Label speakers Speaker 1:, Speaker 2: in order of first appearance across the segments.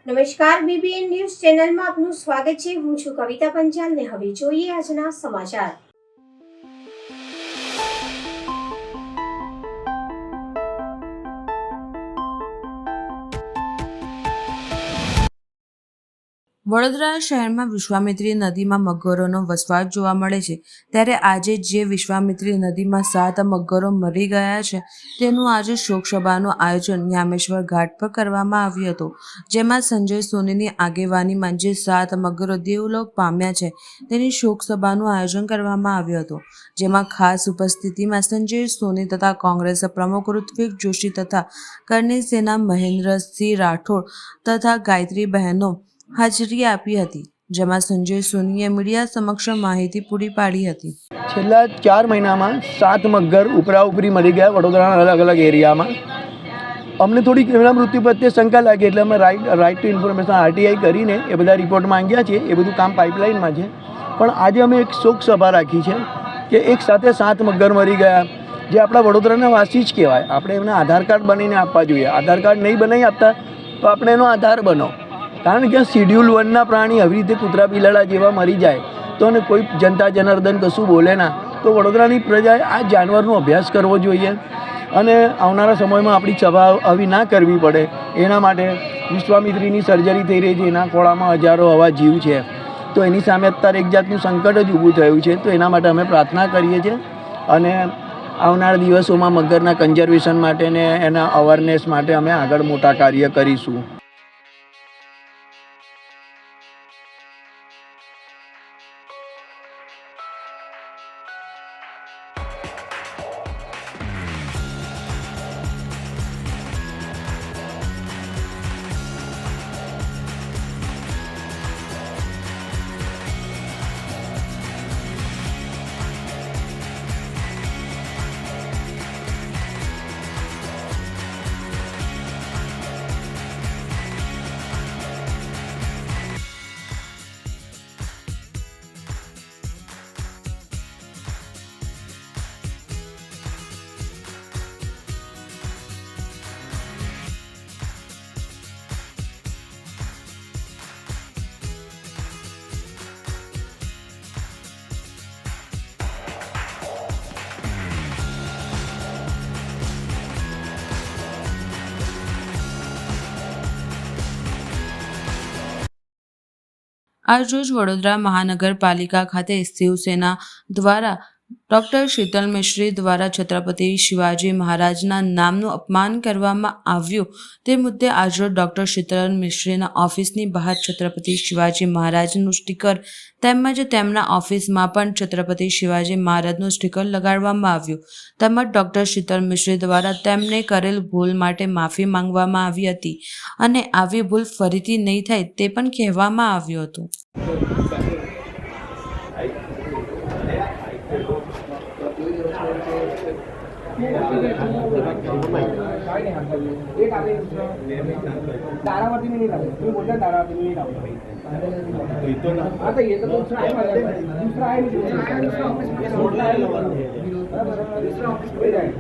Speaker 1: નમસ્કાર, BBN news ચેનલમાં આપનું સ્વાગત છે. હું છું કવિતા પંચાલ ને હવે જોઈએ આજના સમાચાર.
Speaker 2: વડોદરા શહેરમાં વિશ્વામિત્રી નદીમાં મગરોનો વસવાટ જોવા મળે છે, ત્યારે આજે જે વિશ્વામિત્રી નદીમાં 7 મગરો મરી ગયા છે તેનું આજે શોકસભાનું આયોજન ન્યામેશ્વર ઘાટ પર કરવામાં આવ્યું હતું, જેમાં સંજય સોનીની આગેવાનીમાં જે 7 મગરો દેવલોક પામ્યા છે તેની શોકસભાનું આયોજન કરવામાં આવ્યું હતું, જેમાં ખાસ ઉપસ્થિતિમાં સંજય સોની તથા કોંગ્રેસ પ્રમુખ ઋત્વિક જોશી તથા કરણી સેના મહેન્દ્રસિંહ રાઠોડ તથા ગાયત્રી બહેનો હાજરી આપી હતી, જેમાં સંજય સોનીએ મીડિયા સમક્ષ માહિતી પૂરી પાડી હતી.
Speaker 3: છેલ્લા 4 મહિનામાં 7 મગર ઉપરાઉપરી મરી ગયા વડોદરાના અલગ અલગ એરિયામાં. અમને થોડીક એમના મૃત્યુ પ્રત્યે શંકા લાગી, એટલે અમે રાઇટ ટુ ઇન્ફોર્મેશન RTI કરીને એ બધા રિપોર્ટ માંગ્યા છે. એ બધું કામ પાઇપલાઇનમાં છે, પણ આજે અમે એક શોક સભા રાખી છે કે એક સાથે 7 મગર મરી ગયા, જે આપણા વડોદરાના વાસી જ કહેવાય. આપણે એમને આધાર કાર્ડ બનીને આપવા જોઈએ. આધાર કાર્ડ નહીં બનાવી આપતા તો આપણે એનો આધાર બનો, કારણ કે શિડ્યુલ 1ના પ્રાણી આવી રીતે કૂતરા બિલાડા જેવા મરી જાય તો અને કોઈ જનતા જનાર્દન કશું બોલે ના, તો વડોદરાની પ્રજાએ આ જાનવરનો અભ્યાસ કરવો જોઈએ અને આવનારા સમયમાં આપણી સભા આવી ના કરવી પડે એના માટે વિશ્વામિત્રીની સર્જરી થઈ રહી છે. એના ખોળામાં હજારો આવા જીવ છે, તો એની સામે અત્યારે એક જાતનું સંકટ જ ઊભું થયું છે. તો એના માટે અમે પ્રાર્થના કરીએ છીએ અને આવનારા દિવસોમાં મગરના કન્ઝર્વેશન માટે ને એના અવેરનેસ માટે અમે આગળ મોટા કાર્ય કરીશું.
Speaker 2: આજરોજ વડોદરા મહાનગરપાલિકા ખાતે શિવસેના દ્વારા ડૉક્ટર શીતલ મિશ્રી દ્વારા છત્રપતિ શિવાજી મહારાજના નામનું અપમાન કરવામાં આવ્યું, તે મુદ્દે આજરોજ ડૉક્ટર શીતલ મિશ્રીના ઓફિસની બહાર છત્રપતિ શિવાજી મહારાજનું સ્ટીકર તેમજ તેમના ઓફિસમાં પણ છત્રપતિ શિવાજી મહારાજનું સ્ટીકર લગાડવામાં આવ્યું, તેમજ ડૉક્ટર શીતલ મિશ્રી દ્વારા તેમને કરેલ ભૂલ માટે માફી માંગવામાં આવી હતી અને આવી ભૂલ ફરીથી નહીં થાય તે પણ કહેવામાં આવ્યું હતું.
Speaker 4: तारावरती नहीं लावलं, तुम्ही बोलता तारावरती नहीं लावलं भाई. आता येतं दुसरा आहे माझ्याकडे, दुसरा आहे सोडला आहे दुसरा ऑफिस पुढे जाईल,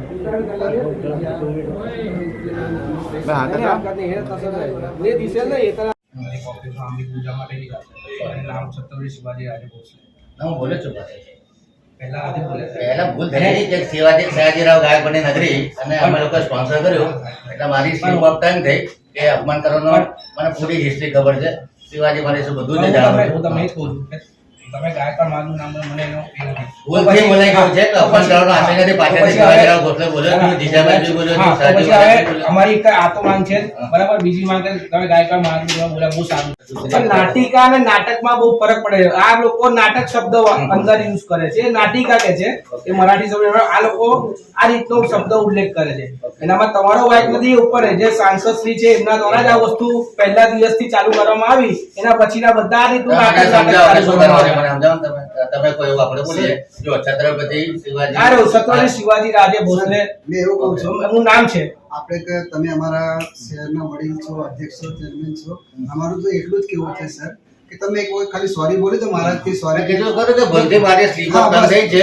Speaker 4: हे तसंच आहे, हे दिसेल ना येताना ऑफिस आम्ही पूजा માટે नाम छत्रपती शिवाजी राजे भोसले.
Speaker 5: હું બોલે છું પહેલા ભૂલ થઈ ગઈ કે શિવાજી સયાજીરાવ ગાયકવાડની નગરી અને અમે લોકો સ્પોન્સર કર્યું, એટલે મારી સ્કીમ ઓફ ટાઈમ થઈ કે અપમાન કરવાનો મને પૂરી હિસ્ટ્રી ખબર છે. શિવાજી મારી શું બધું જ જાણું છું.
Speaker 4: તમે જ કહું છું તમે ગાયકવાડ મારું નામ મને એનો
Speaker 5: ભૂલથી બોલાઈ ગયું છે કે અપમાન કરવાનો આપે નથી. પાછળથી શિવાજીરાવ ભોસલે બોલ્યો છું, જીજાભાઈ બોલ્યો છું.
Speaker 4: અમારી એક આ તો માંગ છે બરાબર, બીજી માંગ છે તમે ગાયકવાડ મારું બોલ્યા બહુ સારું. પણ નાટિકા અને નાટકમાં બહુ ફરક પડે. આ લોકો નાટક શબ્દ અંદર યુઝ કરે છે, નાટિકા કે છે એ મરાઠી શબ્દ, આ લોકો આ રીતનો શબ્દ ઉલ્લેખ કરે છે. એનામાં તમારો વાઇક નથી, ઉપર જે સાંસદ શ્રી છે એમના દ્વારા જ આ વસ્તુ પહેલા દિવસથી ચાલુ કરવામાં આવી, એના પછીના બધા આ રીતનું નાટક
Speaker 5: તમે કોઈ એવું આપણે બોલીએ જો છત્રપતિ
Speaker 4: શિવાજી રાजे ભોસલે
Speaker 6: એવું કહું છું,
Speaker 4: એનું નામ છે.
Speaker 6: આપણે કે તમે અમારા શહેરના વડીલ છો, અધ્યક્ષ છો, ચેરમેન છો, અમારું તો એટલું જ કેવું છે સર કે તમે એક વખત ખાલી સોરી બોલી તો મારાથી સોરી
Speaker 5: કીધું ખરું કે ભૂલથી મારી સ્લીપ ઓફ થઈ છે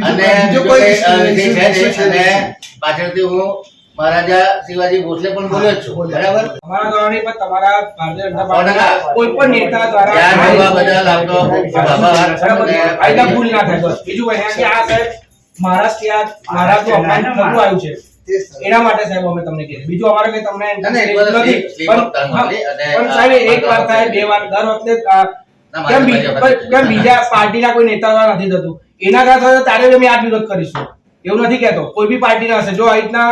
Speaker 5: અને બીજો કોઈ અને પાછળથી હું મહારાજા શિવાજી ભોસલે પણ બોલ્યો જ છું, બરાબર?
Speaker 4: તમારા દ્વારા નહીં, પણ તમારા ભારતીય જનતા
Speaker 5: 100%
Speaker 4: પાર્ટીના કોઈ પણ નેતા દ્વારા
Speaker 5: ધ્યાન દેવા બદલ આપનો ખૂબ આભાર.
Speaker 4: બરાબર. આટલા ભૂલ ના થાય બસ. બીજું કઈ નહીં. કે આ સાહેબ મહારાષ્ટ્રનું અપમાન થતું આવ્યું છે, એના માટે સાહેબ અમે તમને કહીએ. બીજું અમારે કઈ તમને
Speaker 5: ના, ના, એ બધું
Speaker 4: નથી.
Speaker 5: slip of tongue વાળી અને
Speaker 4: પણ સાહેબ એક વાર થાય, બે વાર, દર વખતે
Speaker 5: ના, મારી
Speaker 4: કેમ બીજા પાર્ટીના કોઈ નેતા દ્વારા નથી થતું? એના દ્વારા તારે અમે આ વિરોધ કરીશું, એવું નથી કહેતો. કોઈ બી પાર્ટીના હશે, જો આ રીતના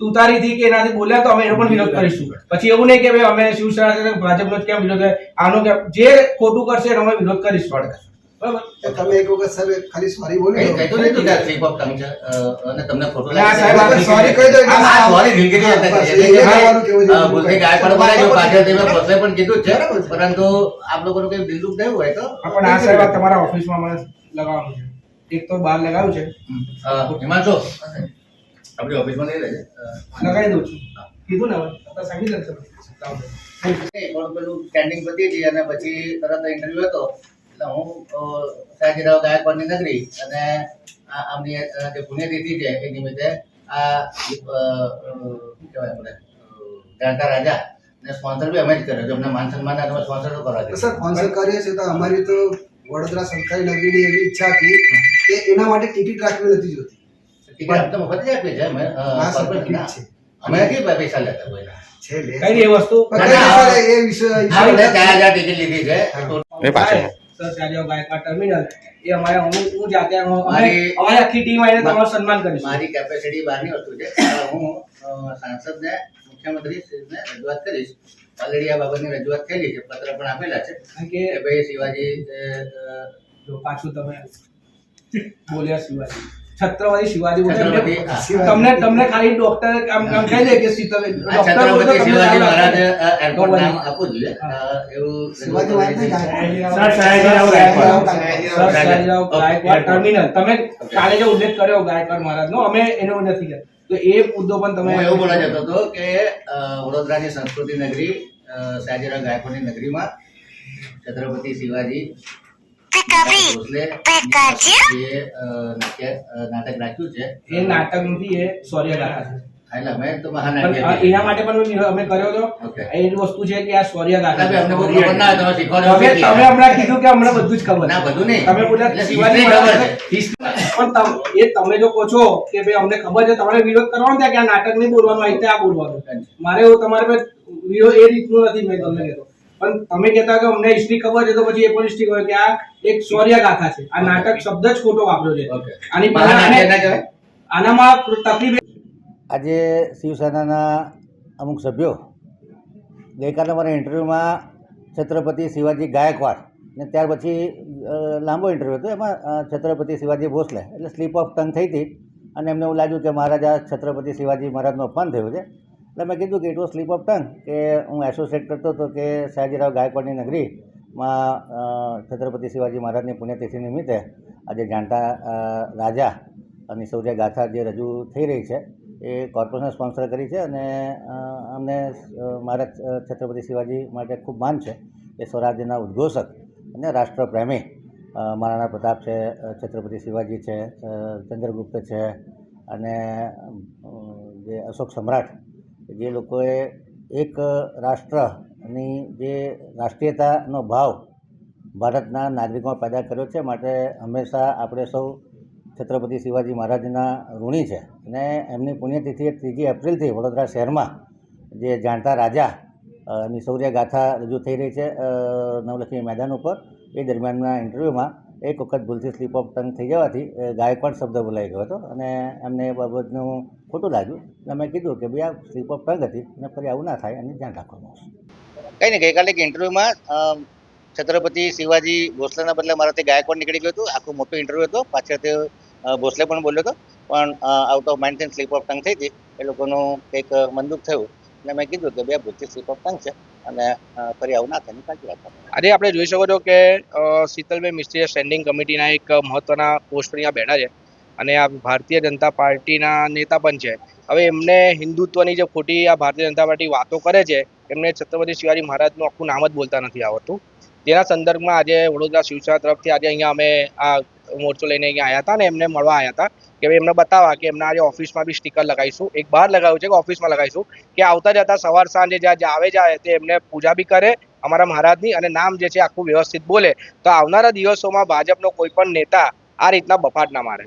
Speaker 4: તુતારીથી કે એનાથી બોલ્યા તો અમે એનો પણ વિરોધ કરીશું. પછી એવું નહીં કે ભાઈ અમે શિવસેના છે, ભાજપનો જ કેમ વિરોધ કરે? આનો કે જે ખોટું કરશે એનો અમે વિરોધ કરીશું. બરાબર.
Speaker 6: તો તમે એક વખત સાહેબ ખાલી સોરી બોલી
Speaker 5: કઈ કહેતો નથી કે આ slip of tongue છે, અને તમને ખોટું
Speaker 4: ના,
Speaker 5: લાગે
Speaker 4: સાહેબ,
Speaker 5: છે.
Speaker 4: આપણે
Speaker 6: સોરી કહી દો એટલે
Speaker 5: આ sorry દિલગીરી હતા કે
Speaker 6: બસ,
Speaker 5: એટલે
Speaker 6: એ
Speaker 5: કે
Speaker 6: કહેવાનું કેવું છે.
Speaker 5: ભૂલથી ગાયકવાડ બોલાય છે, પાછળથી મેં ભોસલે પણ કીધું જ છે, પરંતુ આપ લોકોનું કઈ દિલ દુઃખ થયું હોય તો
Speaker 4: પણ આ સાહેબ આ તમારા ઓફિસમાં મને લગાવવાનું છે. એક તો બહાર લગાવ્યું છે,
Speaker 5: હિમાંશુ આપણી ઓફિસમાં નહીં રહેજે.
Speaker 4: લગાવી દઉં છું. કીધું ને હવે તો સંગીત જ છે.
Speaker 5: પણ પેલું સ્ટેન્ડિંગ પતી હતી અને પછી તરત ઇન્ટરવ્યુ હતો, એટલે હું સયાજીરાવ ગાયકવાડની નગરી અને આમની જે પુણ્યતિથિ છે એ નિમિત્તે આ શું કહેવાય આપણે જાણતા રાજા ને સ્પોન્સર બી અમે જ કર્યો છે. અમને માન સન્માનના તમે સ્પોન્સર તો કરવા
Speaker 6: તો સર સ્પોન્સર કરીએ છીએ તો અમારી તો વડોદરા સરકારી નગરીની એવી ઈચ્છા હતી કે એના માટે ટિકિટ રાખવી નથી જોતી.
Speaker 5: ટિકિટ આપ તો મફત જ આપીએ છીએ અમે.
Speaker 6: ના સર,
Speaker 5: corporate
Speaker 6: ટિકિટ
Speaker 5: ના.
Speaker 6: છે.
Speaker 5: અમે નથી પૈસા લેતા કોઈના.
Speaker 6: છે લે
Speaker 4: કઈ નહીં એ વસ્તુ.
Speaker 6: પણ કઈ નહીં સર, એ વિષય
Speaker 5: હા, એટલે 4000 ટિકિટ લીધી છે.
Speaker 4: સર સયાજીરાવ ગાયકવાડ ટર્મિનલ એ અમારે હું જાતે
Speaker 5: મારી-
Speaker 4: અમારી આખી ટીમ આવીને તમારું સન્માન કરીશું.
Speaker 5: મારી કેપેસિટી બહારની વસ્તુ છે. હું સાંસદને મુખ્યમંત્રી શ્રીને રજૂઆત કરીશ. ઓલરેડી આ બાબતની રજૂઆત થયેલી છે, પત્ર પણ આપેલા છે
Speaker 4: કારણ કે
Speaker 5: કે ભાઈ શિવાજી
Speaker 4: જો પાછું તમે બોલ્યા શિવાજી, છત્રપતિ શિવાજી બોલ્યા.
Speaker 5: છત્રપતિ, હા.
Speaker 4: તમને ખાલી ડોક્ટર આમ કહી દે કે
Speaker 5: છત્રપતિ શિવાજી મહારાજ એરપોર્ટ નામ આપવું જોઈએ. એવું
Speaker 6: શિવાજી મહારાજ ને
Speaker 4: સર સયાજીરાવ ગાયકવાડ ટર્મિનલ તમે કાલે જે ઉલ્લેખ કર્યો ગાયકવાડ મહારાજનો, અમે એનો નથી કર્યો, તો એ મુદ્દો પણ તમે
Speaker 5: હું એવું બોલવા જતો હતો કે વડોદરાની સંસ્કૃતિ નગરી સયાજીરાવ ગાયકવાડની નગરીમાં છત્રપતિ શિવાજી ભોસલે જે નાટક રાખ્યું છે
Speaker 4: એ નાટક નથી, એ શૌર્ય ગાથા છે.
Speaker 5: એટલે અમે તો
Speaker 4: પણ
Speaker 5: મહાનાટ્ય
Speaker 4: એના માટે પણ અમે કર્યો હતો.
Speaker 5: Okay.
Speaker 4: એ વસ્તુ છે કે આ શૌર્ય ગાથા છે.
Speaker 5: અમને બહુ ખબર ના હોય, તમે શીખવાડો
Speaker 4: તમે હમણાં કીધું કે હમણાં બધું જ ખબર
Speaker 5: ના,
Speaker 4: છે.
Speaker 5: બધું નહીં.
Speaker 4: તમે બોલ્યા
Speaker 5: એટલે
Speaker 4: શિવાજી
Speaker 5: history ખબર
Speaker 4: મહારાજ
Speaker 5: છે.
Speaker 4: પણ તમે જો કહો છો કે ભાઈ અમને ખબર છે, તમારે વિરોધ કરવાનો છે કે આ નાટક નહીં બોલવાનું, આ રીતે આ બોલવાનું. મારે એવું તમારે પર વિરોધ એ રીતનું નથી. મેં તમને કહેતો પણ તમે કહેતા કે અમને હિસ્ટ્રી ખબર છે, તો પછી એ પણ હિસ્ટ્રી ખબર કે આ એક શૌર્ય ગાથા છે. આ નાટક શબ્દ જ ખોટો વાપર્યો છે.
Speaker 5: Okay.
Speaker 4: આની
Speaker 5: મહાનાટ્ય ના કહેવાય?
Speaker 4: આનામાં તકલીફ
Speaker 7: આજે શિવસેનાના અમુક સભ્યો ગઈકાલે મારા ઇન્ટરવ્યૂમાં છત્રપતિ શિવાજી ગાયકવાડ ને ત્યાર પછી લાંબો ઇન્ટરવ્યૂ હતો, એમાં છત્રપતિ શિવાજી ભોસલે એટલે સ્લીપ ઓફ ટંગ થઈ હતી અને એમને એવું લાગ્યું કે મહારાજા છત્રપતિ શિવાજી મહારાજનું અપમાન થયું છે. એટલે મેં કીધું કે it was slip of tongue, કે હું એસોસિએટ કરતો હતો કે સયાજીરાવ ગાયકવાડની નગરીમાં છત્રપતિ શિવાજી મહારાજની પુણ્યતિથિ નિમિત્તે આજે જાણતા રાજા અને શૌર્ય ગાથા જે રજૂ થઈ રહી છે એ કોર્પોરેશને સ્પોન્સર કરી છે અને અમને મારા છત્રપતિ શિવાજી માટે ખૂબ માન છે. એ સ્વરાજ્યના ઉદ્ઘોષક અને રાષ્ટ્રપ્રેમી મહારાણા પ્રતાપ છે, છત્રપતિ શિવાજી છે, ચંદ્રગુપ્ત છે અને જે અશોક સમ્રાટ, જે લોકોએ એક રાષ્ટ્રની જે રાષ્ટ્રીયતાનો ભાવ ભારતના નાગરિકોમાં પેદા કર્યો છે. માટે હંમેશા આપણે સૌ છત્રપતિ શિવાજી મહારાજના ઋણી છે અને એમની પુણ્યતિથિ 3 એપ્રિલથી વડોદરા શહેરમાં જે જાણતા રાજા ની શૌર્ય ગાથા રજૂ થઈ રહી છે નવલખી મેદાન ઉપર. એ દરમિયાનના ઇન્ટરવ્યૂમાં એક વખત ભૂલથી સ્લીપ ઓફ ટંગ થઈ જવાથી ગાયકવાડ શબ્દ બોલાઈ ગયો હતો અને એમને એ બાબતનું ખોટું લાગ્યું. એટલે મેં કીધું કે ભાઈ આ સ્લીપ ઓફ ટંગ હતી અને ફરી આવું ના થાય એનું ધ્યાન રાખવાનું આવશે.
Speaker 5: કઈ નહીં, ગઈકાલે એક ઇન્ટરવ્યુમાં છત્રપતિ શિવાજી ભોસલેના બદલે મારાથી ગાયકવાડ નીકળી ગયું હતું. આખું મોટું ઇન્ટરવ્યુ હતો, પાછળથી ભોસલે પણ બોલ્યો હતો, પણ out of mind slip of tongue થઈ હતી. એ લોકોનું કંઈક મનદુખ થયું એટલે મેં કીધું કે બે ભૂલથી સ્લીપ ઓફ ટંગ છે અને ફરી આવું ના થાય એની કાળજી રાખવાનું.
Speaker 4: આજે આપણે જોઈ શકો છો કે શીતલભાઈ મિસ્ત્રી સ્ટેન્ડિંગ કમિટીના એક મહત્વના પોસ્ટ પર અહીંયા બેઠા છે અને આ ભારતીય જનતા પાર્ટીના નેતા પણ છે. હવે એમને હિન્દુત્વની જે ખોટી આ ભારતીય જનતા પાર્ટી વાતો કરે છે, એમને છત્રપતિ શિવાજી મહારાજનું આખું નામ જ બોલતા નથી આવડતું. તેના સંદર્ભમાં આજે વડોદરા શિવસેના તરફથી આજે અહીંયા અમે આ મોરચો લઈને અહીંયા આવ્યા હતા અને એમને મળવા આવ્યા હતા. કે ભાઈ એમને બતાવવા કે એમના આજે ઓફિસમાં બી સ્ટીકર લગાવીશું, એક બહાર લગાવ્યું છે કે ઓફિસમાં લગાવીશું, કે આવતા જતા સવાર સાંજે જ્યાં આવે જાય તે એમને પૂજા બી કરે અમારા મહારાજની, અને નામ જે છે આખું વ્યવસ્થિત બોલે, તો આવનારા દિવસોમાં ભાજપનો કોઈ પણ નેતા આ રીતના બફાટ ના મારે.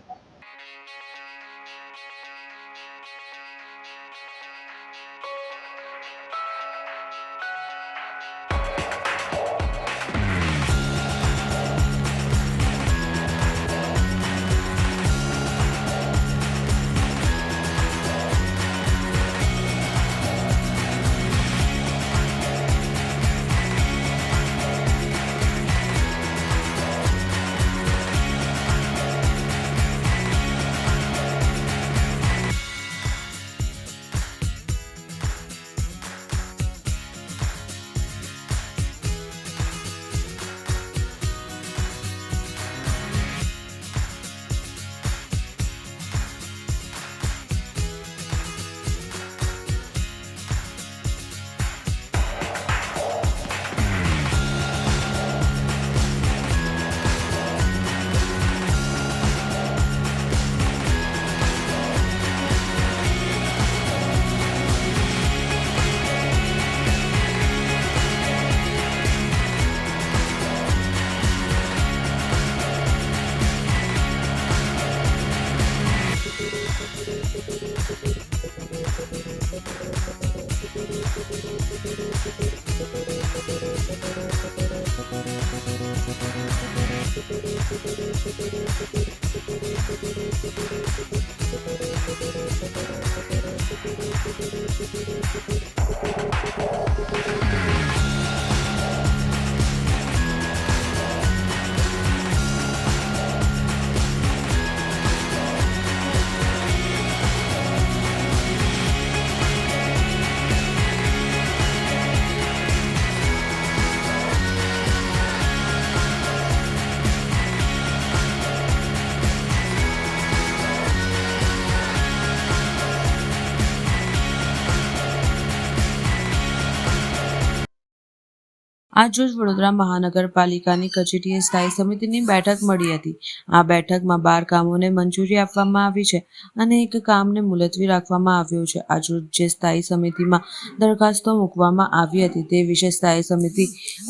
Speaker 2: આજરોજ વડોદરા મહાનગરપાલિકાની કચેરીએ સ્થાયી સમિતિની બેઠક મળી હતી. આ બેઠકમાં 12 કામોને મંજૂરી આપવામાં આવી છે અને એક કામને મુલતવી રાખવામાં આવ્યું છે. આજરોજ જે સ્થાયી સમિતિમાં દરખાસ્તો મૂકવામાં આવી હતી તે વિશે સ્થાયી સમિતિ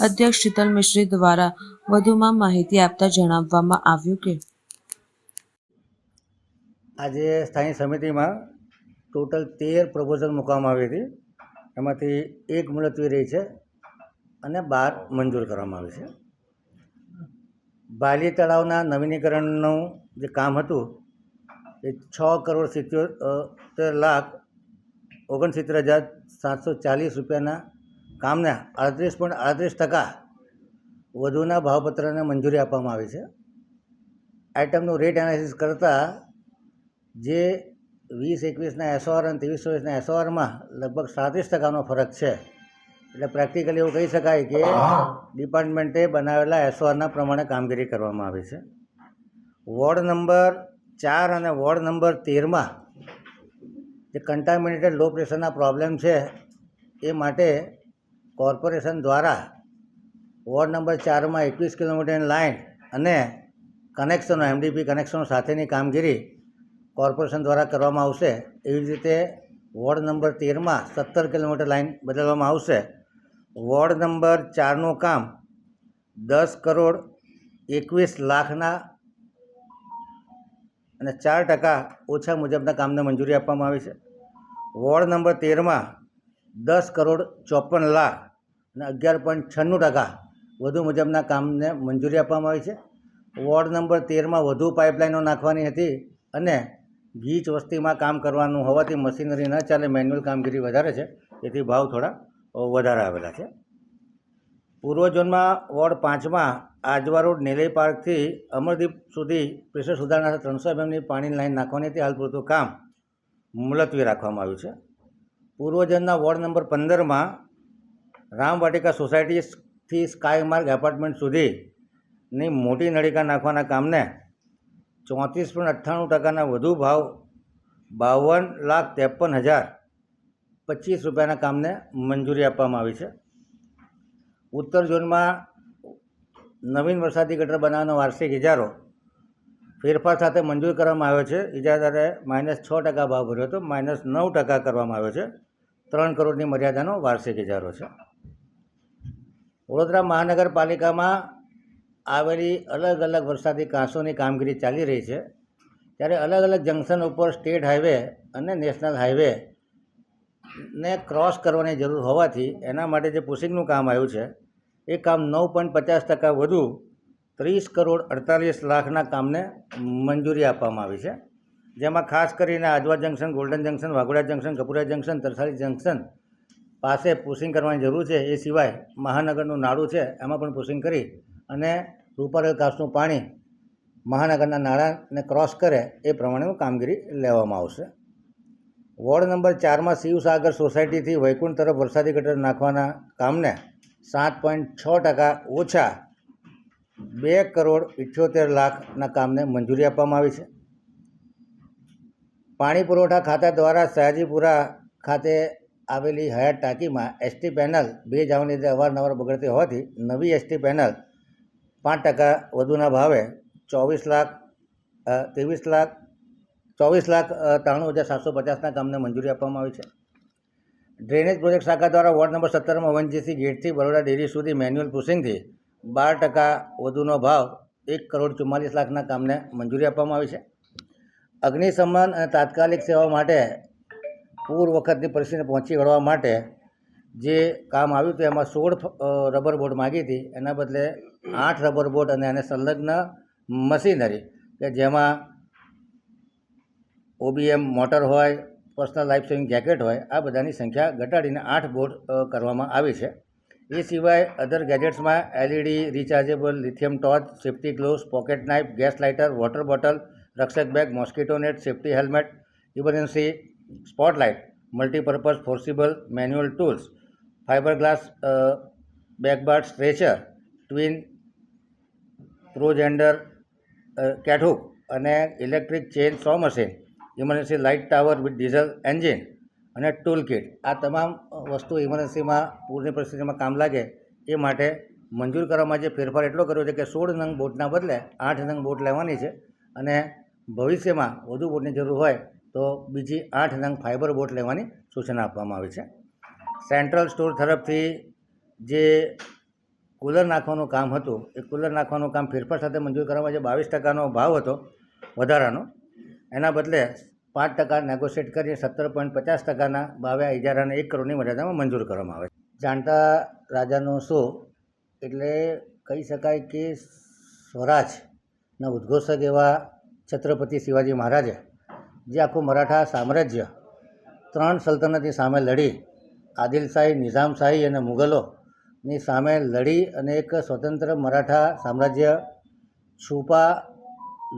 Speaker 2: અધ્યક્ષ શીતલ મિશ્રી દ્વારા વધુમાં માહિતી આપતા જણાવવામાં આવ્યું કે
Speaker 7: આજે સ્થાયી સમિતિમાં ટોટલ 13 પ્રપોઝલ મૂકવામાં આવી હતી. એમાંથી એક મુલતવી રહી છે અને 12 મંજૂર કરવામાં આવી છે. બાલી તળાવના નવીનીકરણનું જે કામ હતું એ 6,77,69,740 રૂપિયાના કામને 38.38% વધુના ભાવપત્રને મંજૂરી આપવામાં આવી છે. આઇટમનું રેટ એનાલિસિસ કરતાં જે 20-21ના SOR અને 23-24ના SORમાં લગભગ 37%નો ફરક છે. એટલે પ્રેક્ટિકલી એવું કહી શકાય કે ડિપાર્ટમેન્ટે બનાવેલા SORના પ્રમાણે કામગીરી કરવામાં આવી છે. વોર્ડ નંબર 4 અને વોર્ડ નંબર 13માં જે કન્ટામિનેટેડ લો પ્રેશરના પ્રોબ્લેમ છે એ માટે કોર્પોરેશન દ્વારા વોર્ડ નંબર 4માં 21 કિલોમીટરની લાઇન અને કનેક્શનો MDP કનેક્શનો સાથેની કામગીરી કોર્પોરેશન દ્વારા કરવામાં આવશે. એવી જ રીતે વોર્ડ નંબર 13માં 17 કિલોમીટર લાઇન બદલવામાં આવશે. વોર્ડ નંબર 4નું કામ 10,21,00,000 અને 4% ઓછા મુજબના કામને મંજૂરી આપવામાં આવી છે. વોર્ડ નંબર 13માં 10,54,00,000 અને 11.96% વધુ મુજબના કામને મંજૂરી આપવામાં આવી છે. વોર્ડ નંબર 13માં વધુ પાઇપલાઇનો નાખવાની હતી અને ગીચ વસ્તીમાં કામ કરવાનું હોવાથી મશીનરી ન ચાલે, મેન્યુઅલ કામગીરી વધારે છે, તેથી ભાવ થોડા વધારે આવેલા છે. પૂર્વ ઝોનમાં વોર્ડ 5માં આજવા રોડ નેલઈ પાર્કથી અમરદીપ સુધી પ્રેશર સુધારણા 300 mmની પાણીની લાઈન નાખવાની હતી. હાલ પૂરતું કામ મુલતવી રાખવામાં આવ્યું છે. પૂર્વ ઝોનના વોર્ડ નંબર 15માં રામવાટિકા સોસાયટીથી સ્કાયમાર્ગ એપાર્ટમેન્ટ સુધીની મોટી નળિકા નાખવાના કામને 34.98%ના વધુ ભાવ 52,53,025 રૂપિયાના કામને મંજૂરી આપવામાં આવી છે. ઉત્તર ઝોનમાં નવીન વરસાદી ગટર બનાવવાનો વાર્ષિક ઇજારો ફેરફાર સાથે મંજૂર કરવામાં આવ્યો છે. ઇજાદારે -6% ભાવ ભર્યો હતો, -9% કરવામાં આવ્યો છે. 3 કરોડની મર્યાદાનો વાર્ષિક ઇજારો છે. વડોદરા મહાનગરપાલિકામાં આવેલી અલગ અલગ વરસાદી કાંસોની કામગીરી ચાલી રહી છે. ત્યારે અલગ અલગ જંકશન ઉપર સ્ટેટ હાઈવે અને નેશનલ હાઈવે ને ક્રોસ કરવાની જરૂર હોવાથી એના માટે જે પુશિંગનું કામ આવ્યું છે એ કામ 9.50% વધુ 30 કરોડ 48 લાખના કામને મંજૂરી આપવામાં આવી છે. જેમાં ખાસ કરીને Ajwa junction, golden junction, Waghodia junction, Kapuriya junction, Tarsali junction પાસે પુશિંગ કરવાની જરૂર છે. એ સિવાય મહાનગરનું નાળું છે એમાં પણ પુશિંગ કરી અને રૂપારેલ કાંસનું પાણી મહાનગરના નાળાને ક્રોસ કરે એ પ્રમાણેનું કામગીરી લેવામાં આવશે. વોર્ડ નંબર 4માં શિવસાગર સોસાયટીથી વૈકુંઠ તરફ વરસાદી ગટર નાખવાના કામને 7.6% ઓછા 2 કરોડ 78 લાખના કામને મંજૂરી આપવામાં આવી છે. પાણી પુરવઠા ખાતા દ્વારા સયાજીપુરા ખાતે આવેલી હયાત ટાંકીમાં એસટી પેનલ ભેજ આવવાને લીધે અવારનવાર બગડતી હોવાથી નવી એસટી પેનલ 5% વધુના ભાવે 24,93,750ના કામને મંજૂરી આપવામાં આવી છે. ડ્રેનેજ પ્રોજેક્ટ શાખા દ્વારા વોર્ડ નંબર 17માં ONGC ગેટથી બરોડા ડેરી સુધી મેન્યુઅલ પુશિંગથી 12% વધુનો ભાવ 1 કરોડ 44 લાખના કામને મંજૂરી આપવામાં આવી છે. અગ્નિશમન અને તાત્કાલિક સેવા માટે પૂર વખતની પરિસ્થિતિને પહોંચી વળવા માટે જે કામ આવ્યું હતું એમાં 16 રબર બોટ માગી હતી, એના બદલે 8 રબર બોટ અને એને સંલગ્ન મશીનરી કે જેમાં OBM મોટર હોય, પર્સનલ લાઈફ સેવિંગ જેકેટ હોય, આ બધાની સંખ્યા ઘટાડીને 8 બોટ કરવામાં આવી છે. એ સિવાય અધર ગેજેટ્સમાં LED, rechargeable lithium torch, safety gloves, pocket knife, gas lighter, water bottle, રક્ષક bag, mosquito net, safety helmet, emergency spotlight, multipurpose forcible manual tools, fibre glass backboard stretcher, twin પ્રોજેન્ડર કેટહુક અને electric chain saw machine, emergency light tower with diesel engine અને tool kit, આ તમામ વસ્તુ ઇમરજન્સીમાં પૂરની પરિસ્થિતિમાં કામ લાગે એ માટે મંજૂર કરવામાં જે ફેરફાર એટલો કર્યો છે કે 16 નંગ બોટના બદલે 8 નંગ બોટ લેવાની છે અને ભવિષ્યમાં વધુ બોટની જરૂર હોય તો બીજી 8 નંગ ફાઇબર બોટ લેવાની સૂચના આપવામાં આવી છે. સેન્ટ્રલ સ્ટોર તરફથી જે કુલર નાખવાનું કામ હતું એ કુલર નાખવાનું કામ ફેરફાર સાથે મંજૂર કરવામાં જે 22%નો ભાવ હતો વધારાનો, એના બદલે 5% નેગોશિએટ કરી 17.50%ના ભાવે ઇજારાને 1 કરોડની મર્યાદામાં મંજૂર કરવામાં આવે છે. જાણતા રાજાનો શો એટલે કહી શકાય કે સ્વરાજના ઉદ્ઘોષક એવા છત્રપતિ શિવાજી મહારાજે જે આખું મરાઠા સામ્રાજ્ય 3 સલ્તનતની સામે લડી, આદિલશાહી, નિઝામશાહી અને મુગલોની સામે લડી અને એક સ્વતંત્ર મરાઠા સામ્રાજ્ય છુપા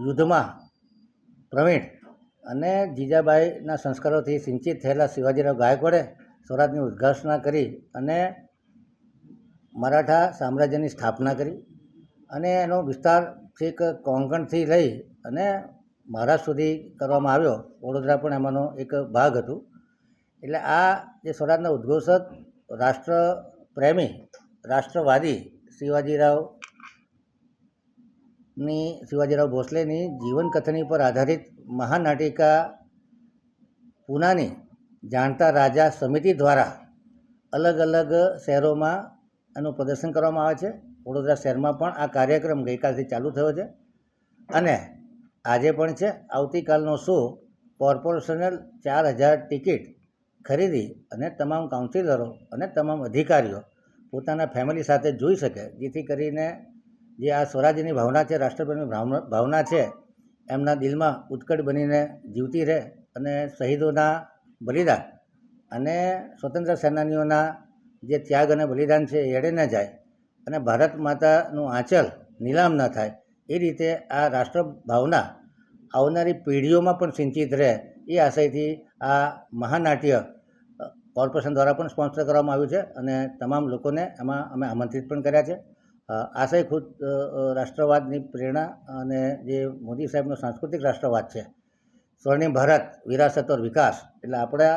Speaker 7: યુદ્ધમાં પ્રવીણ અને જીજાબાઈના સંસ્કારોથી સિંચિત થયેલા શિવાજીરાવ ગાયકવાડે સ્વરાજની ઉદ્ઘોષણા કરી અને મરાઠા સામ્રાજ્યની સ્થાપના કરી અને એનો વિસ્તાર છેક કોંકણથી લઈ અને મહારાષ્ટ્ર સુધી કરવામાં આવ્યો. વડોદરા પણ એમાંનો એક ભાગ હતું. એટલે આ જે સ્વરાજના ઉદ્ઘોષક, રાષ્ટ્રપ્રેમી, રાષ્ટ્રવાદી શિવાજીરાવ ભોસલેની જીવનકથની પર આધારિત મહાનાટિકા પૂનાની જાણતા રાજા સમિતિ દ્વારા અલગ અલગ શહેરોમાં એનું પ્રદર્શન કરવામાં આવે છે. વડોદરા શહેરમાં પણ આ કાર્યક્રમ ગઈકાલથી ચાલુ થયો છે અને આજે પણ છે. આવતીકાલનો શો કોર્પોરેશને 4000 ટિકિટ ખરીદી અને તમામ કાઉન્સિલરો અને તમામ અધિકારીઓ પોતાના ફેમિલી સાથે જોઈ શકે, જેથી કરીને જે આ સ્વરાજ્યની ભાવના છે, રાષ્ટ્રપ્રેમની ભાવના છે, એમના દિલમાં ઉત્કટ બનીને જીવતી રહે અને શહીદોના બલિદાન અને સ્વતંત્ર સેનાનીઓના જે ત્યાગ અને બલિદાન છે એ એળે ન જાય અને ભારત માતાનું આંચલ નીલામ ન થાય એ રીતે આ રાષ્ટ્ર ભાવના આવનારી પેઢીઓમાં પણ સિંચિત રહે એ આશયથી આ મહાનાટ્ય કોર્પોરેશન દ્વારા પણ સ્પોન્સર કરવામાં આવ્યું છે અને તમામ લોકોને એમાં અમે આમંત્રિત પણ કર્યા છે. આશય ખુદ રાષ્ટ્રવાદની પ્રેરણા અને જે મોદી સાહેબનો સાંસ્કૃતિક રાષ્ટ્રવાદ છે, સ્વર્ણિમ ભારત, વિરાસત ઓર વિકાસ, એટલે આપણા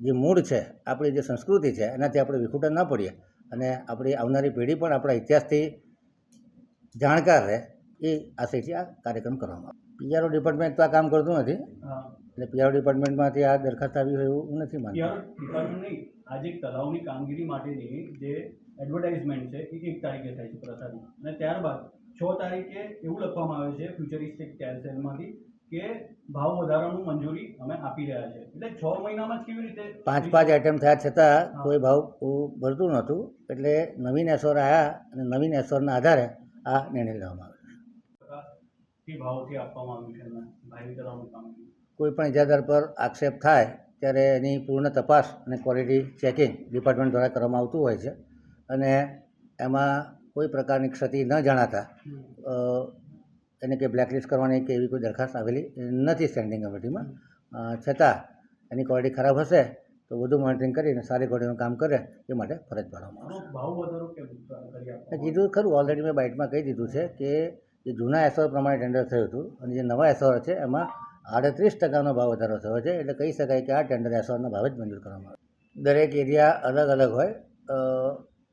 Speaker 7: જે મૂળ છે, આપણી જે સંસ્કૃતિ છે એનાથી આપણે વિખૂટા ન પડીએ અને આપણી આવનારી પેઢી પણ આપણા ઇતિહાસથી જાણકાર રહે એ આશયથી આ કાર્યક્રમ કરવામાં આવે. પીઆરઓ ડિપાર્ટમેન્ટ તો આ કામ કરતું નથી, એટલે પીઆરઓ ડિપાર્ટમેન્ટમાંથી આ દરખાસ્ત આવી હોય એવું હું નથી માનતો.
Speaker 8: ડિપાર્ટમેન્ટ નહીં, આજે એક તલાવની કામગીરી માટેની જે એડવર્ટાઇઝમેન્ટ છે એ 1 તારીખે થાય છે પ્રસારિત, અને ત્યારબાદ 6 તારીખે એવું લખવામાં આવે છે ફ્યુચરિસ્ટિક ટેલસેલમાંથી કે ભાવ વધારાનું મંજૂરી અમે આપી રહ્યા છે. એટલે 6 મહિનામાં જ કેવી રીતે
Speaker 7: 5 આઇટમ થયા છતાં કોઈ ભાવ ભરતું નહોતું, એટલે નવીન એસોર આવ્યા અને નવીન એસોરના આધારે આ નિર્ણય લેવામાં આવ્યો.
Speaker 8: ભાવથી આપવામાં આવ્યું છે એમને ભાવી તલાવનું કામગીરી.
Speaker 7: કોઈ પણ ઇજાદાર પર આક્ષેપ થાય ત્યારે એની પૂર્ણ તપાસ અને ક્વોલિટી ચેકિંગ ડિપાર્ટમેન્ટ દ્વારા કરવામાં આવતું હોય છે, અને એમાં કોઈ પ્રકારની ક્ષતિ ન જણાતા એને કે બ્લેકલિસ્ટ કરવાની કે એવી કોઈ દરખાસ્ત આવેલી નથી સ્ટેન્ડિંગ કમિટીમાં. છતાં એની ક્વોલિટી ખરાબ હશે તો વધુ મોનિટરિંગ કરીને સારી ક્વોલિટીનું કામ કરે એ માટે ફરજ પાડવામાં આવશે.
Speaker 8: ભાવ વધારો કેમ કરી આપવામાં
Speaker 7: મેં કીધું ખરું, ઓલરેડી મેં બાઇટમાં કહી દીધું છે કે જે જૂના એસોર પ્રમાણે ટેન્ડર થયું હતું અને જે નવા એસોર છે એમાં 38% ભાવ વધારો થયો છે, એટલે કહી શકાય કે આ ટેન્ડર એસોરના ભાવ જ મંજૂર કરવામાં આવે. દરેક એરિયા અલગ અલગ હોય,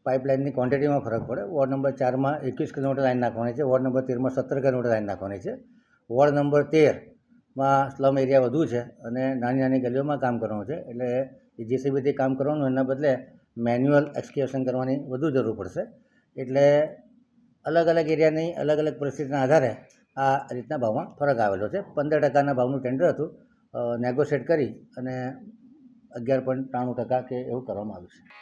Speaker 7: પાઇપલાઇનની ક્વોન્ટિટીમાં ફરક પડે. વોર્ડ નંબર 4માં 21 કિલોમીટર લાઈન નાખવાની છે, વોર્ડ નંબર 13માં 17 કિલોમીટર લાઈન નાખવાની છે, વોર્ડ નંબર 13માં સ્લમ એરિયા વધુ છે અને નાની નાની ગલીઓમાં કામ કરવાનું છે, એટલે જેસીબીથી કામ કરવાનું એના બદલે મેન્યુઅલ એક્સકેવેશન કરવાની વધુ જરૂર પડશે. એટલે અલગ અલગ એરિયાની અલગ અલગ પરિસ્થિતિના આધારે આ રીતના ભાવમાં ફરક આવેલો છે. 15% ભાવનું ટેન્ડર હતું, નેગોશિએટ કરી અને 11.93% કે એવું કરવામાં આવ્યું છે.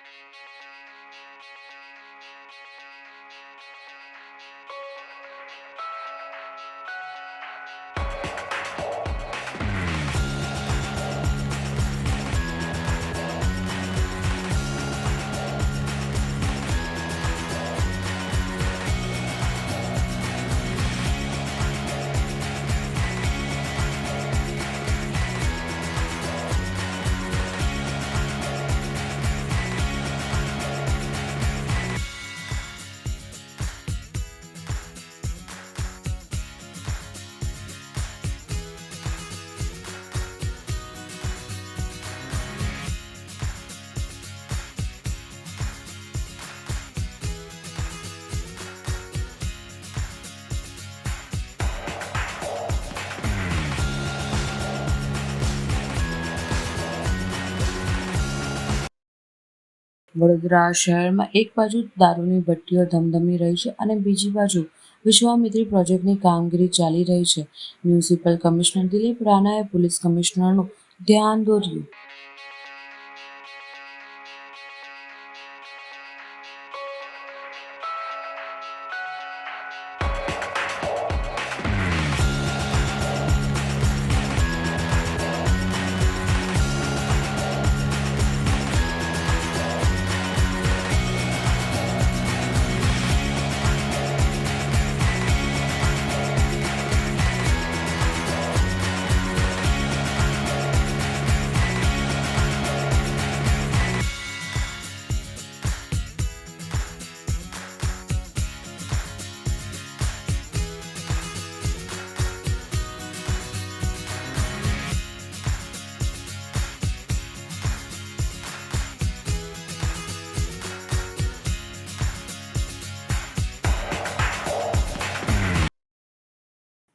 Speaker 2: વડોદરા શહેરમાં એક બાજુ દારૂની ભટ્ટીઓ ધમધમી રહી છે અને બીજી બાજુ વિશ્વામિત્રી પ્રોજેક્ટની કામગીરી ચાલી રહી છે. મ્યુનિસિપલ કમિશનર દિલીપ રાણાએ પોલીસ કમિશનરનું ધ્યાન દોર્યું.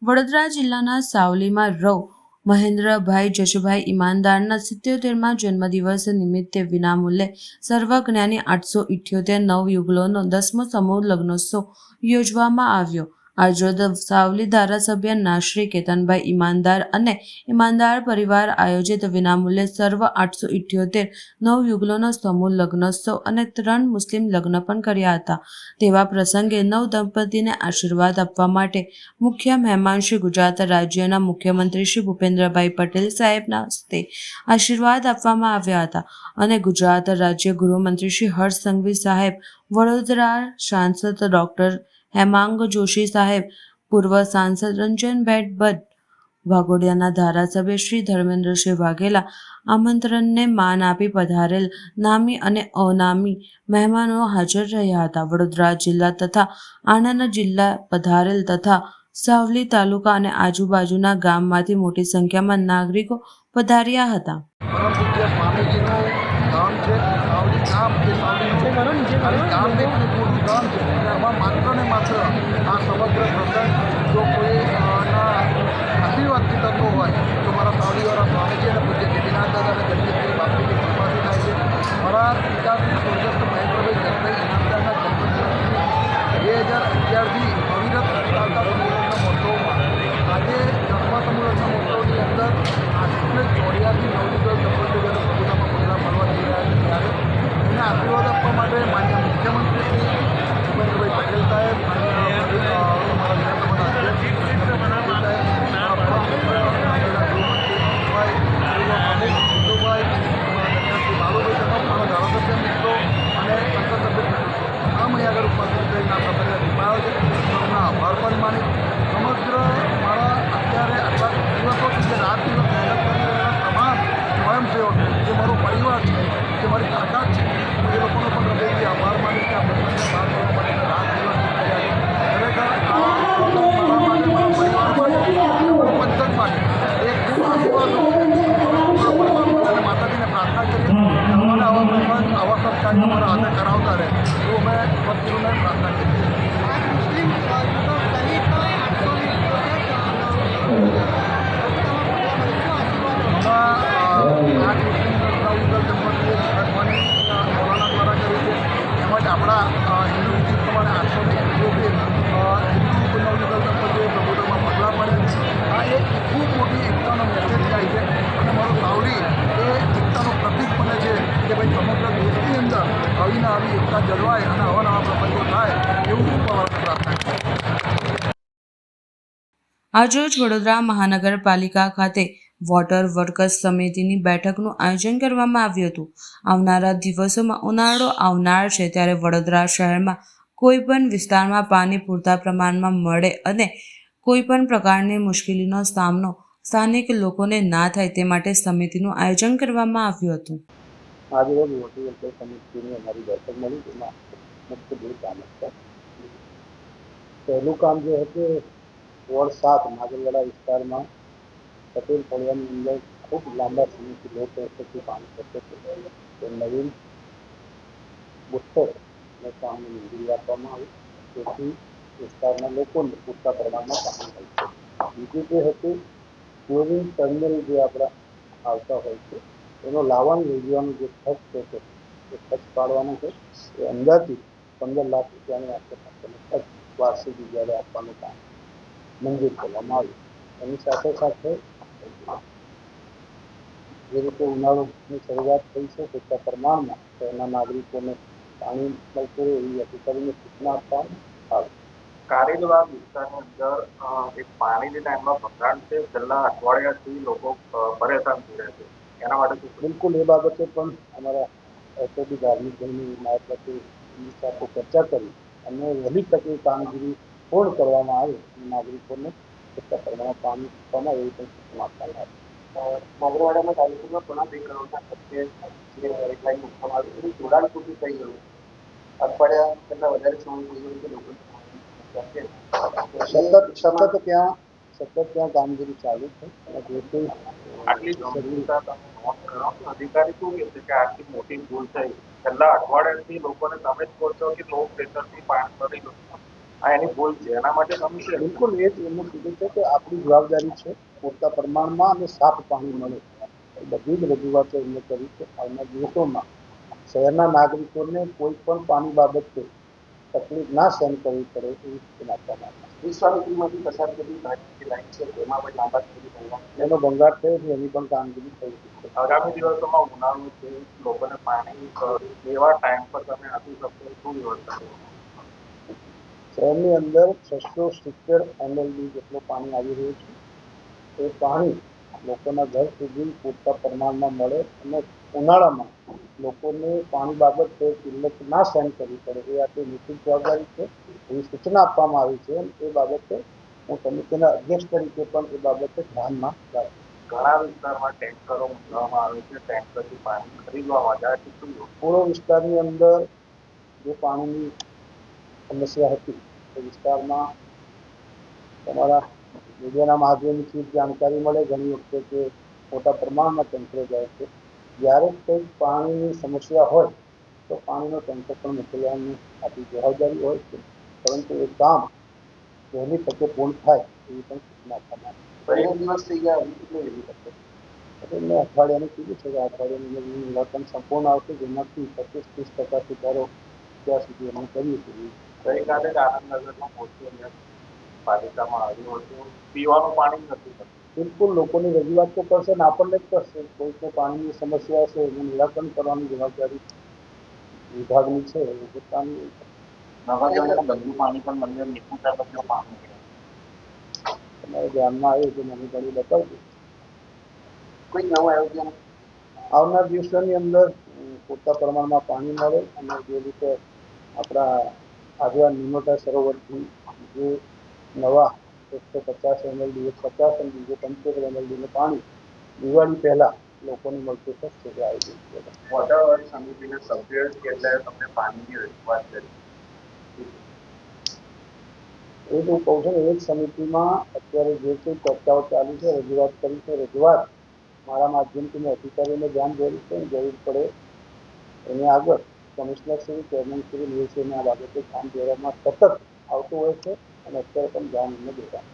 Speaker 2: વડોદરા જિલ્લાના સાવલીમાં રવ મહેન્દ્રભાઈ જશુભાઈ ઈમાનદારના 77મા જન્મદિવસ નિમિત્તે વિનામૂલ્યે સર્વજ્ઞાની 878 નવયુગલોનો 10મો સમૂહ લગ્નોત્સવ યોજવામાં આવ્યો. આજરોજ સાવલી ધારાસભ્ય નાશ્રી કેતનભાઈ ઈમાનદાર અને ઈમાનદાર પરિવાર આયોજિત વિનામૂલ્યે સર્વ 878 નવયુગલોનો સમૂહ લગ્નોત્સવ અને 3 મુસ્લિમ લગ્ન પણ કર્યા હતા. તેવા પ્રસંગે નવ દંપતીને આશીર્વાદ આપવા માટે મુખ્ય મહેમાન શ્રી ગુજરાત રાજ્યના મુખ્યમંત્રી શ્રી ભૂપેન્દ્રભાઈ પટેલ સાહેબના હસ્તે આશીર્વાદ આપવામાં આવ્યા હતા અને ગુજરાત રાજ્ય ગૃહમંત્રી શ્રી હર્ષ સંઘવી સાહેબ, વડોદરા સાંસદ ડોક્ટર હેમાંગ જોશી સાહેબ, પૂર્વ સાંસદ રંજનબેન ભટ્ટ, વાઘોડિયાના ધારાસભ્ય શ્રી ધર્મેન્દ્રસિંહ વાઘેલા આમંત્રણને માન આપી પધારેલ નામી અને અનામી મહેમાનો હાજર રહ્યા હતા. વડોદરા જિલ્લા તથા આણંદ જિલ્લા પધારેલ તથા સાવલી તાલુકા અને આજુબાજુના ગામમાંથી મોટી સંખ્યામાં નાગરિકો પધાર્યા હતા.
Speaker 9: માત્ર ને માત્ર આ સમગ્ર પ્રસંગ જો કોઈ
Speaker 3: માતાજીને પ્રાર્થના કરીએ અને આવા સબ કાર્ય અમારા હાથે કરાવતા રહે એવું અમે ભક્તોને પ્રાર્થના કરીએ. આપણા હિન્દુ વિધિ પ્રમાણે 878 હિન્દુ નવયુગલ દંપતીએ પ્રભુતામાં પગલાં પડે. આ એક ખૂબ મોટી એકતાનો મેસેજ જાય છે અને મારું સાવલી એ એકતાનું પ્રતીક બને છે કે ભાઈ સમગ્ર દેશની અંદર આવીને આવી એકતા જળવાય અને આવા નવા પ્રસંગો થાય એવું ઉપરવાળાને પ્રાર્થના છે.
Speaker 2: આજરોજ વડોદરા મહાનગરપાલિકા ખાતે વોટર વર્કર્સ સમિતિની બેઠકનું આયોજન કરવામાં આવ્યું હતું. આવનારા દિવસોમાં ઉનાળો આવનાર છે ત્યારે વડોદરા શહેરમાં કોઈપણ વિસ્તારમાં પાણી પૂરતા પ્રમાણમાં મળે અને કોઈપણ પ્રકારની મુશ્કેલીનો સામનો સ્થાનિક લોકોને ના થાય તે માટે સમિતિનું આયોજન કરવામાં આવ્યું હતું.
Speaker 9: આજરોજ વોટર વર્કર્સ સમિતિની અમારી બેઠક મળી જેમાં મુખ્ય બે કામ હતા. પહેલું કામ જે હતું વોર્ડ 7 નાગરવાડા વિસ્તારમાં પટેલ ફળિયાની અંદર ખૂબ લાંબા સમયથી લો પ્રેશરથી પાણી પડતું હતું. તે નવીન બુસ્ટરને કામને મંજૂરી આપવામાં આવી જેથી વિસ્તારના લોકોને પૂરતા પ્રમાણમાં પાણી મળશે. બીજું જે હતું ક્લોરિન ટર્મિનલ જે આપણા આવતા હોય છે એનો લાવણ યોજવાનું જે ખર્ચ છે એ ખર્ચ પાડવાનો છે. એ અંદાજિત 15 લાખ રૂપિયાની આસપાસનો ખર્ચ વાર્ષિક જ્યારે આપવાનું કામ મંજૂર કરવામાં આવ્યું. એની સાથે સાથે જે રીતે ઉનાળાની શરૂઆત થઈ છે પૂરતા પ્રમાણમાં શહેરના નાગરિકોને પાણી મળતું રહે એવી અધિકારીને સૂચના આપવામાં આવી.
Speaker 10: કારેલવાડ વિસ્તારની અંદર એક પાણીની ટાઈમમાં ભંગાણ છે. છેલ્લા અઠવાડિયાથી લોકો પરેશાન થઈ રહ્યા છે. એના માટે
Speaker 9: બિલકુલ એ બાબતે પણ અમારા એસઓડી ધાર્મિક ભાઈની નાયબ એમની સાથે ચર્ચા કરી અને વહેલી તકે કામગીરી પૂર્ણ કરવામાં આવે અને નાગરિકોને પૂરતા પ્રમાણમાં પાણી આપવામાં એવી પણ સૂચના આપવામાં આવી.
Speaker 10: નાગરવાડાના તાલુકામાં ઘણા 2 કરોડના ખર્ચે જે પાઇપલાઇન મૂકવામાં આવી એનું જોડાણ પૂરું થઈ ગયું. અઠવાડિયા કરતાં વધારે સમય થઈ ગયો કે લોકો
Speaker 9: સતત ત્યાં કામગીરી ચાલુ છે અને જે કોઈ
Speaker 10: આટલી ગંભીરતા તમે નોંધ કરો અધિકારી શું કહે છે કે આટલી મોટી ભૂલ થઈ છેલ્લા અઠવાડિયાથી લોકોને તમે જ કહો છો કે લો પ્રેશરથી પાણી પડી ગયું આ એની ભૂલ છે એના માટે તમે
Speaker 9: બિલકુલ એ જ એમનું કીધું છે કે આપણી જવાબદારી છે પૂરતા પ્રમાણમાં અને સાફ પાણી મળે એ બધી જ રજૂઆતો એમને કરી છે. આવનાર દિવસોમાં શહેરના નાગરિકોને કોઈ પણ પાણી બાબતે તકલીફ ના સહન કરવી પડે એવી સૂચના આપવામાં આવી.
Speaker 10: વિશ્વામિત્રીમાંથી પસાર થતી લાઈન છે તેમાં પણ લાંબા સુધી
Speaker 9: એનો ભંગાર થયો છે એની પણ કામગીરી થઈ છે.
Speaker 10: આગામી દિવસોમાં ઉનાળો છે લોકોને પાણી એવા ટાઈમ પર તમે આપી શકશો શું વ્યવસ્થા
Speaker 9: શહેરની અંદર 670 MLD જેટલું પાણી આવી રહ્યું છે. એ પાણી લોકોના ઘર સુધી પૂરતા પ્રમાણમાં મળે અને ઉનાળામાં લોકોને પાણી બાબતે કિલ્લત ના સહન કરવી પડે એ આપણી નિશ્ચિત જવાબદારી છે એવી સૂચના આપવામાં આવી છે. એ બાબતે હું સમિતિના અધ્યક્ષ તરીકે પણ એ બાબતે ધ્યાનમાં રાખીશ.
Speaker 10: ઘણા વિસ્તારમાં ટેન્કરો મૂકવામાં આવે છે ટેન્કરથી પાણી ખરીદવા માટે
Speaker 9: પૂર્વ વિસ્તારની અંદર જે પાણીની સમસ્યા હતી એ વિસ્તારમાં તમારા મીડિયાના માધ્યમથી જાણકારી મળે ઘણી વખતે કે મોટા પ્રમાણમાં ટેન્કરો જાય છે. જ્યારે કંઈક પાણીની સમસ્યા હોય તો પાણીનો ટેન્કર પણ મોકલવાની આપણી જવાબદારી હોય છે પરંતુ એ કામ વહેલી તકે પૂર્ણ થાય એવી પણ સૂચના આપવામાં
Speaker 10: આવી. દિવસ થઈ ગયા કેટલી વહેલી તકે
Speaker 9: મેં અઠવાડિયાનું કીધું છે કે અઠવાડિયાનું નિરાકરણ સંપૂર્ણ આવશે જેમાંથી 25-30% સુધારો ત્યાં સુધી અમે કરીએ છીએ.
Speaker 10: ગઈકાલે જ આનંદનગરમાં મોટી પાલિકામાં આવ્યું હતું પીવાનું પાણી નથી થતું.
Speaker 9: બિલકુલ લોકોની રજૂઆત તો કરશે ને આપણને જ કરશે. કોઈને પાણીની સમસ્યા હશે એનું નિરાકરણ કરવાની જવાબદારી વિભાગની છે એ પોતાની.
Speaker 10: નવાગામમાં ગંદુ પાણી પણ મંદિર નિકુંજા બધું પાણી
Speaker 9: તમારે ધ્યાનમાં આવે તો મને ઘણી બતાવજો.
Speaker 10: કોઈ નવું આયોજન
Speaker 9: આવનાર દિવસોની અંદર પૂરતા પ્રમાણમાં પાણી મળે અને જે રીતે આપણા આગળ નિમોટા સરોવરથી જે નવા 150 MLD 50 અને બીજો 75 MLD પાણી દિવાળી પહેલાં લોકોને મળતું થશે તે આયોજન છે.
Speaker 10: વોટર વર્ક સમિતિના સભ્ય એટલે તમને પાણીની રજૂઆત કરી
Speaker 9: એ હું કહું છું ને એ જ સમિતિમાં અત્યારે જે કંઈ ચર્ચાઓ ચાલુ છે રજૂઆત કરી છે. રજૂઆત મારા માધ્યમથી મેં અધિકારીઓને ધ્યાન દોર્યું છે. જરૂર પડે એની આગળ કમિશનરશ્રી, ચેરમેનશ્રી, નીલશ્રીને આ બાબતે ધ્યાન દોરવામાં સતત આવતું હોય છે અને અત્યારે પણ ધ્યાન એમને દોરા.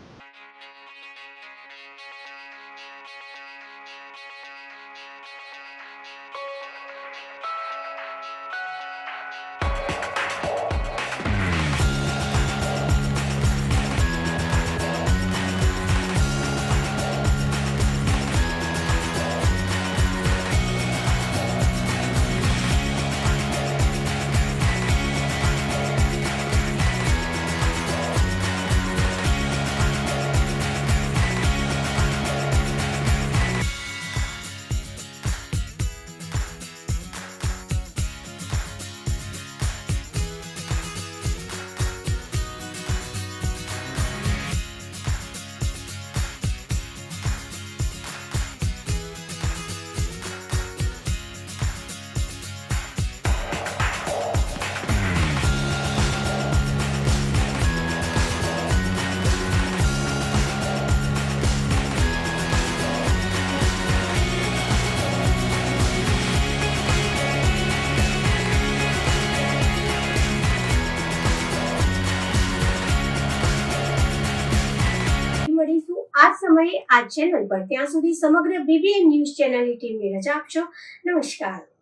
Speaker 1: મળીશું આ સમયે આ ચેનલ પર. ત્યાં સુધી સમગ્ર BBN ન્યૂઝ ચેનલની ટીમને રજા આપશો. નમસ્કાર.